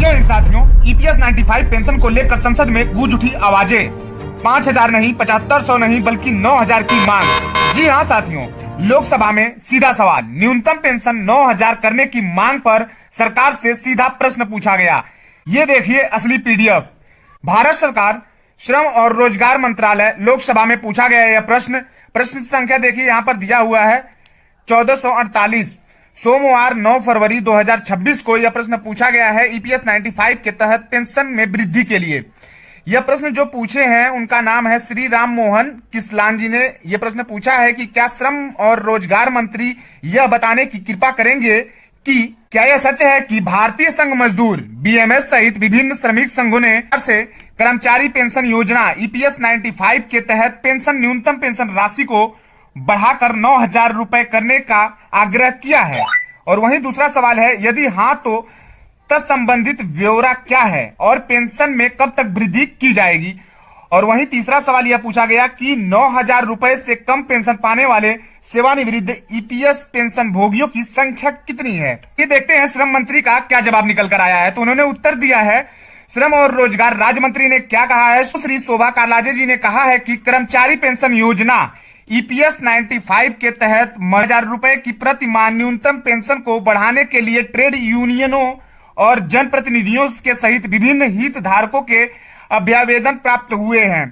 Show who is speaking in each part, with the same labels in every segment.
Speaker 1: जय साथियों, EPS 95 pension को लेकर संसद में गूंज उठी आवाजें। 5,000 नहीं, 7,500 नहीं बल्कि 9,000 की मांग। जी हाँ साथियों, लोकसभा में सीधा सवाल, न्यूनतम पेंशन 9,000 करने की मांग पर सरकार से सीधा प्रश्न पूछा गया। ये देखिए असली पीडीएफ। भारत सरकार श्रम और रोजगार मंत्रालय लोकसभा में पूछा गया यह प्रश्न संख्या देखिए यहाँ पर दिया हुआ है 1448। सोमवार 9 फरवरी 2026 को यह प्रश्न पूछा गया है ईपीएस 95 के तहत पेंशन में वृद्धि के लिए। यह प्रश्न जो पूछे हैं उनका नाम है श्री राम मोहन किसलान जी ने यह प्रश्न पूछा है कि क्या श्रम और रोजगार मंत्री यह बताने की कृपा करेंगे कि क्या यह सच है कि भारतीय संघ मजदूर बीएमएस सहित विभिन्न श्रमिक संघों ने से कर्मचारी पेंशन योजना ईपीएस 95 के तहत पेंशन न्यूनतम पेंशन राशि को बढ़ाकर 9,000 रुपए करने का आग्रह किया है। और वहीं दूसरा सवाल है, यदि हाँ तो तत्संबंधित ब्यौरा क्या है और पेंशन में कब तक वृद्धि की जाएगी। और वहीं तीसरा सवाल यह पूछा गया कि 9,000 रुपए से कम पेंशन पाने वाले सेवानिवृत्त ईपीएस पेंशन भोगियों की संख्या कितनी है। ये देखते हैं श्रम मंत्री का क्या जवाब निकल कर आया है। तो उन्होंने उत्तर दिया है, श्रम और रोजगार राज्य मंत्री ने क्या कहा है, श्री शोभा कालाजे जी ने कहा है कि कर्मचारी पेंशन योजना ईपीएस 95 के तहत 9,000 रुपए की प्रति माह न्यूनतम पेंशन को बढ़ाने के लिए ट्रेड यूनियनों और जनप्रतिनिधियों के सहित विभिन्न हितधारकों के अभ्यावेदन प्राप्त हुए हैं।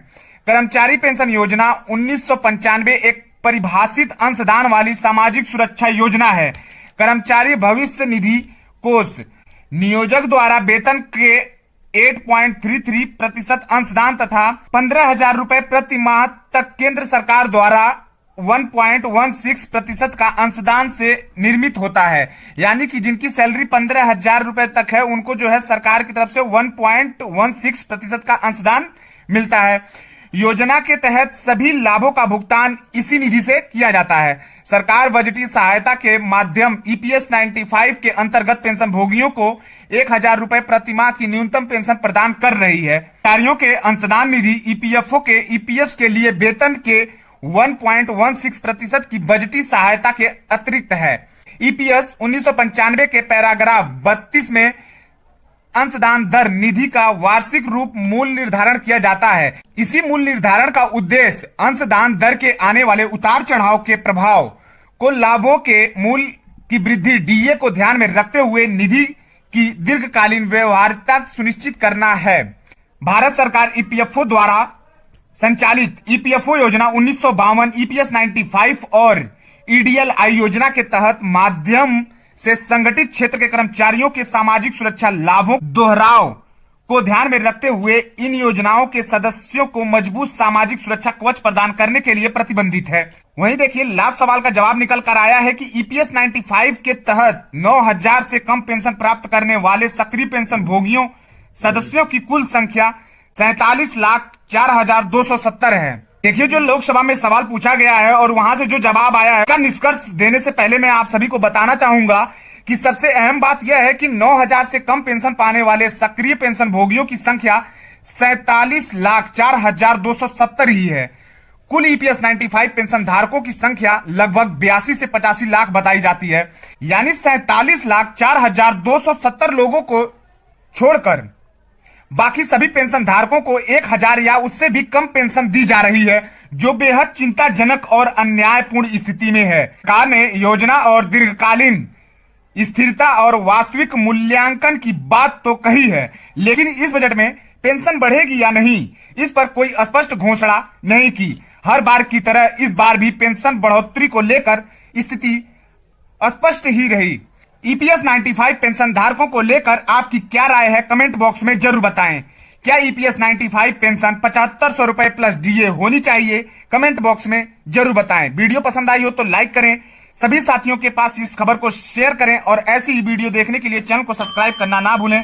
Speaker 1: कर्मचारी पेंशन योजना 1995 एक परिभाषित अंशदान वाली सामाजिक सुरक्षा योजना है। कर्मचारी भविष्य निधि कोष नियोजक द्वारा वेतन के 8.33% अंशदान तथा 15,000 रुपए प्रति माह तक केंद्र सरकार द्वारा 1.16% का अंशदान से निर्मित होता है। यानी कि जिनकी सैलरी 15,000 रुपए तक है उनको जो है सरकार की तरफ से 1.16% का अंशदान मिलता है। योजना के तहत सभी लाभों का भुगतान इसी निधि से किया जाता है। सरकार बजटीय सहायता के माध्यम ईपीएस 95 के अंतर्गत पेंशन भोगियों को 1,000 रुपए प्रति माह की न्यूनतम पेंशन प्रदान कर रही है। कर्मचारियों के अंशदान निधि ईपीएफओ के ईपीएफ के लिए वेतन के 1.16% की बजटीय सहायता के अतिरिक्त है। ईपीएस 1995 के पैराग्राफ 32 में अंशदान दर निधि का वार्षिक रूप मूल्य निर्धारण किया जाता है। इसी मूल्य निर्धारण का उद्देश्य अंशदान दर के आने वाले उतार चढ़ाव के प्रभाव को लाभों के मूल्य की वृद्धि डीए को ध्यान में रखते हुए निधि की दीर्घकालीन व्यवहार्यता सुनिश्चित करना है। भारत सरकार ईपीएफओ द्वारा संचालित ईपीएफओ योजना 1952 ईपीएस 95 और ईडीएलआई योजना के तहत माध्यम से संगठित क्षेत्र के कर्मचारियों के सामाजिक सुरक्षा लाभों दोहराव को ध्यान में रखते हुए इन योजनाओं के सदस्यों को मजबूत सामाजिक सुरक्षा कवच प्रदान करने के लिए प्रतिबंधित है। वहीं देखिए लास्ट सवाल का जवाब निकल कर आया है कि ईपीएस 95 के तहत 9,000 से कम पेंशन प्राप्त करने वाले सक्रिय पेंशन भोगियों सदस्यों की कुल संख्या 47,04,270 है। देखिए जो लोकसभा में सवाल पूछा गया है और वहां से जो जवाब आया है का निष्कर्ष देने से पहले मैं आप सभी को बताना चाहूंगा कि सबसे अहम बात यह है कि 9,000 से कम पेंशन पाने वाले सक्रिय पेंशन भोगियों की संख्या 47,04,270 ही है। कुल ईपीएस 95 पेंशन धारकों की संख्या लगभग 82 से 85 लाख बताई जाती है। यानी 47,04,270 लोगों को छोड़कर बाकी सभी पेंशन धारकों को 1,000 या उससे भी कम पेंशन दी जा रही है, जो बेहद चिंताजनक और अन्यायपूर्ण स्थिति में है। सरकार ने योजना और दीर्घकालीन स्थिरता और वास्तविक मूल्यांकन की बात तो कही है, लेकिन इस बजट में पेंशन बढ़ेगी या नहीं इस पर कोई स्पष्ट घोषणा नहीं की। हर बार की तरह इस बार भी पेंशन बढ़ोतरी को लेकर स्थिति स्पष्ट ही रही। ईपीएस 95 पेंशन धारकों को लेकर आपकी क्या राय है कमेंट बॉक्स में जरूर बताएं। क्या ईपीएस 95 पेंशन 7,500 रुपए प्लस डीए होनी चाहिए? कमेंट बॉक्स में जरूर बताएं। वीडियो पसंद आई हो तो लाइक करें, सभी साथियों के पास इस खबर को शेयर करें और ऐसी ही वीडियो देखने के लिए चैनल को सब्सक्राइब करना ना भूलें।